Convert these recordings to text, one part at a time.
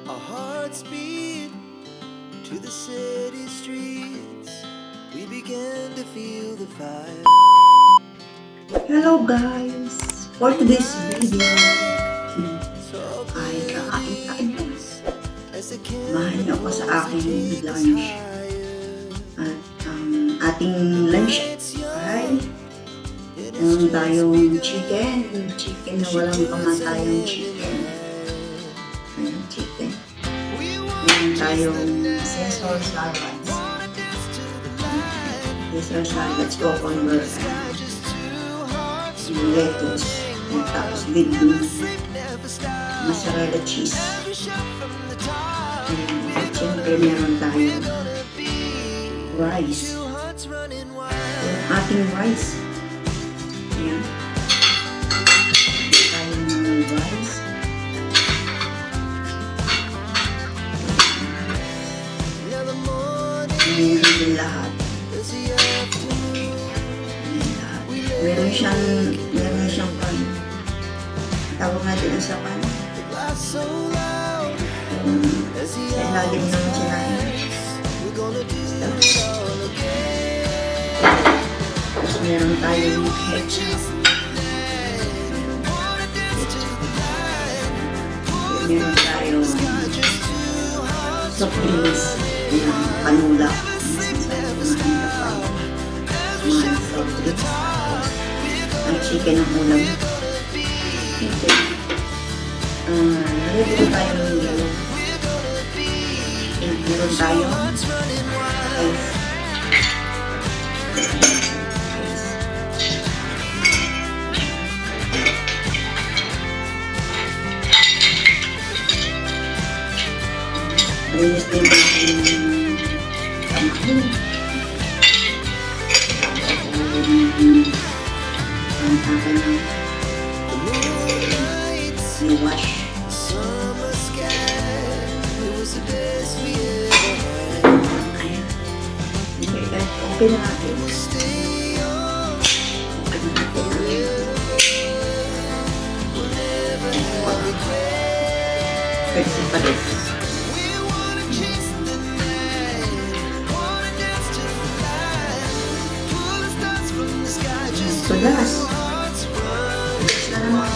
Our hearts beat to the city streets. We began to feel the fire. Hello guys! For today's video, ay kakain po. Mahal ako sa aking lunch. At ang ating lunch ay meron tayong chicken na walang pamatayang chicken. Ayan, chicken. Meron tayong Caesar salads. Caesar salads, cucumber, lettuce, tapos bigdong mozzarella cheese. At syempre meron tayong rice. Yung ating rice. Ayan. Tayo ng rice. Meron din lahat. Meron siyang pan. Tawag natin ang sa pan. Sa ilalim ng sinahin. Tapos meron tayong ketchup. Meron tayong soft drinks. Panula. Mga soft drinks. Ang chicken ang ulam. Nalagyan tayo ng yellow. Meron tayong rice. Linis din natin kamahin. Ang akin ng wash. Ayan. Okay na natin. Pwede pa rin. Tulas. Tulas na naman.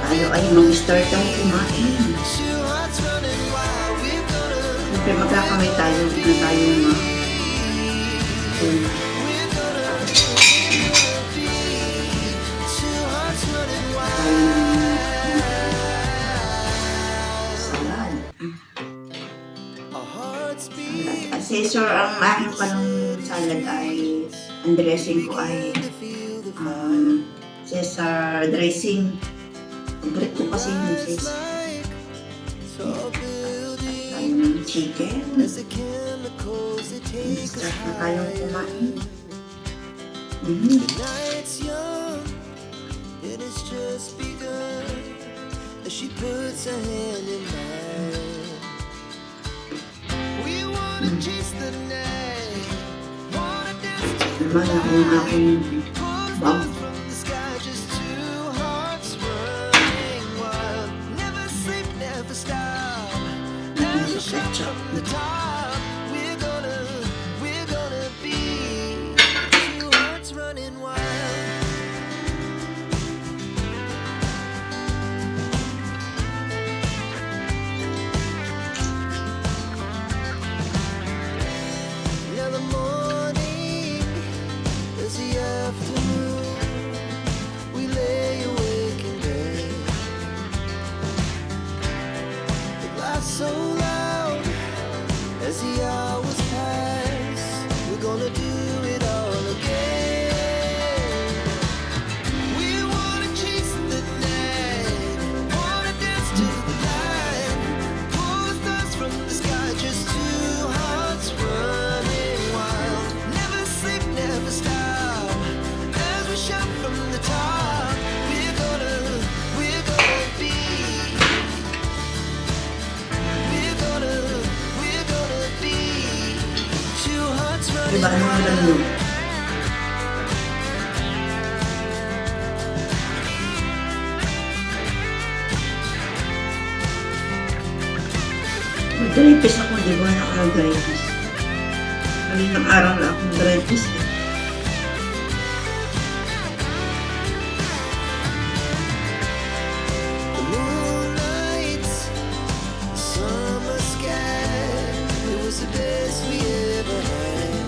Tayo ay mag-start ang kumain. Siyempre magkakamay tayo na tayo salad. Caesar, ang aking panong salad ay, ang dressing ko ay Caesar dressing. Favorite ko kasi yung Caesar. Tayo ng chicken. Start na tayong kumain. Naman ako ng aking bag. Ketchup. So loud as the hours pass, we're gonna do it all again. Dry piece ako, di ba? Naka-dry piece. Kaninang araw na akong dry piece. The moonlight, summer sky, it was the best we ever had.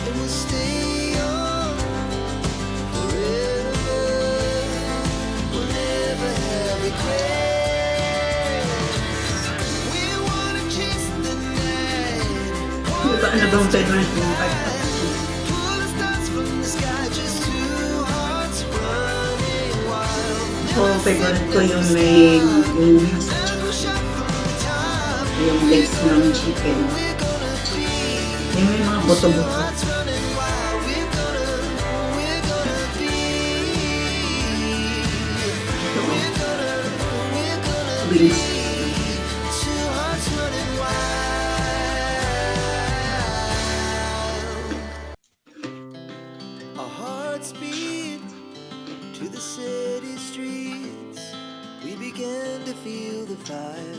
And we'll stay on forever. We'll never have regrets. We wanna chase the night, Di ba ano bang favorite mong kanta? pull the stars from the sky, just two hearts running wild. So, favorite ko yung may yung legs ng chicken. Yung may mga buto-buto. Wings. Our hearts beat to the city streets. We began to feel the fire.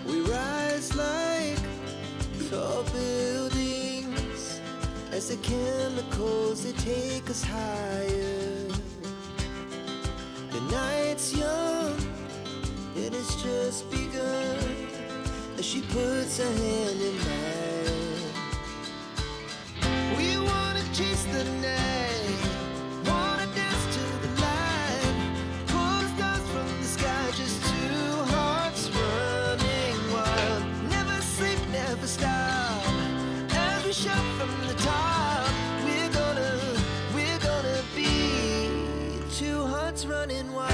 We rise like tall buildings as the chemicals they take us higher. The night's young and it's just begun as she puts her hand in mine. We wanna chase the night, wanna dance to the light, pull the stars from the sky, just two hearts running wild. Never sleep, never stop, as we shout from the top. We're gonna be two hearts running wild.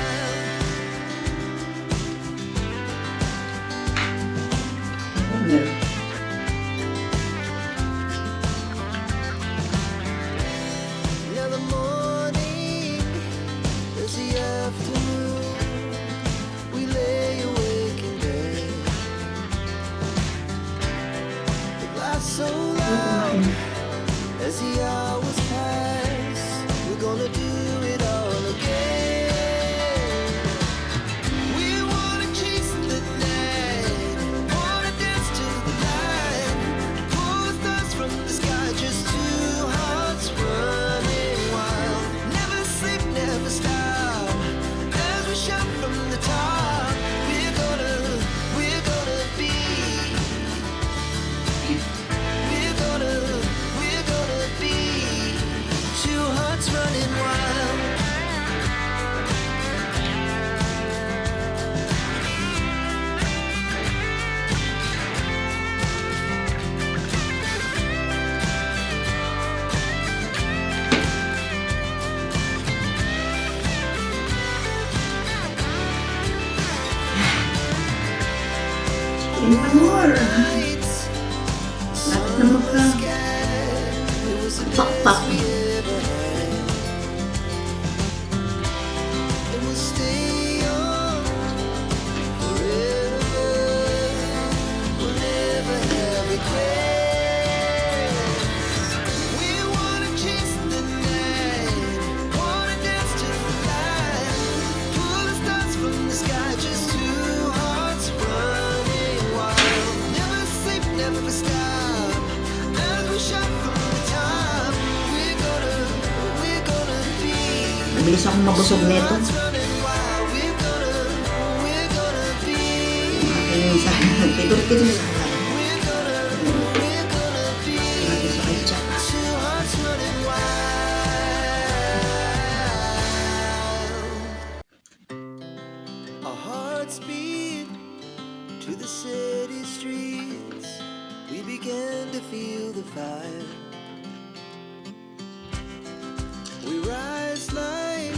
Now the morning is the afternoon. We lay awake in bed. It lasts so long as the hours pass. We're gonna do it all again. We wanna chase the night, wanna dance to the light, pull the stars from the sky, just two hearts running wild. Never sleep, never stop, as we shout from the top. We're gonna be. We're gonna be two hearts running wild. Yung more. Lights, Lahat na magka it was the pakpak. best we ever had. And we'll stay on forever. We'll never have regrets. We wanna chase the night, wanna dance to the light, pull the stars from the sky, just two hearts running wild. Never sleep, never stop, as we shout from the top. We're gonna be. Mabilis akong mabusog nito. Hearts running wild. We're gonna be. Aking salad. Favorite ko yung salad. We're gonna be. Lagi sa ketchup. Two hearts running wild. Our hearts beat to the city streets. We began to feel the fire. We rise like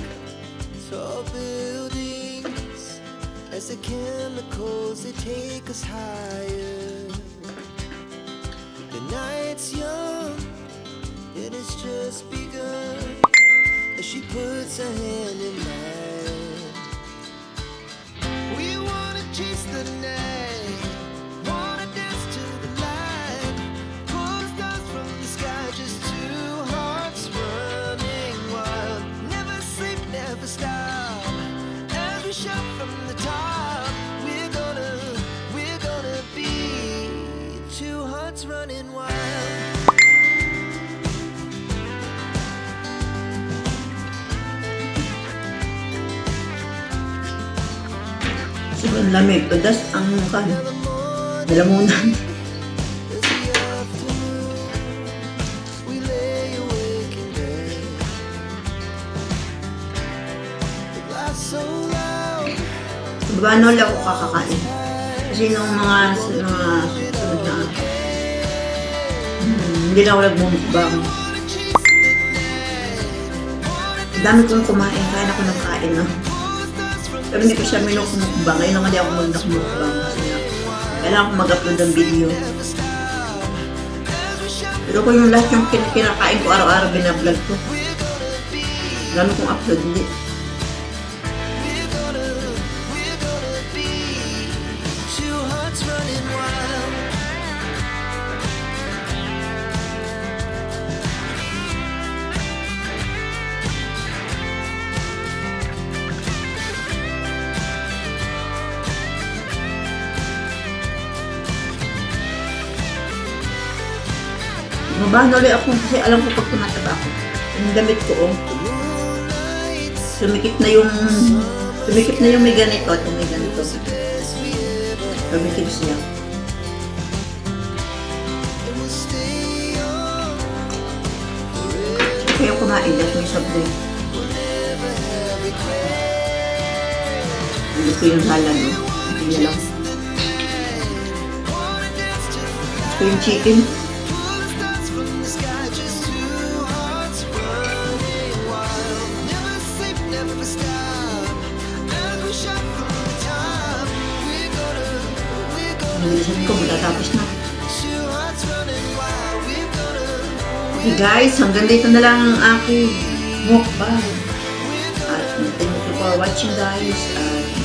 tall buildings as the chemicals they take us higher. The night's young and it's just begun as she puts her hand in mine. We wanna chase the night, wanna dance to the light, pull the stars from the sky, just two hearts running wild. Never sleep, never stop, as we shout running wild. Sobrang lamig. Pedas ang kan. Lalamunan. As the afternoon, we lay awake in bed. The glass so loud, Paano lang ako kakakain? Kasi nung mga sunod na hindi na ako nagmumukbang. Ang dami kong kumain, kaya ako nagkain na. Pero hindi ko siya minumukbang. Ngayon naman di ako magmukbang kasi nga kailangan ko mag-upload ng video. Pero kung yung lahat yung kinakain ko araw-araw binablog ko. Gano'n kong upload, hindi. two hearts running wild. Mabahan ulit ako kasi alam ko pag tumataba ako. Yung damit ko, oh. Sumikip na yung may ganito at may ganito. Sumikip siya. Kaya kumain dahil may sablay. Hindi ko yung salad, oh. Hindi niya lang. Gusto ko yung chicken. Bilisan ko, matatapos na. Okay guys, hanggang dito na lang ang aking mukbang. At thank you for watching guys.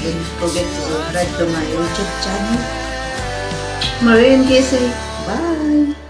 Don't forget to subscribe to my YouTube channel. Marin Kese. Bye!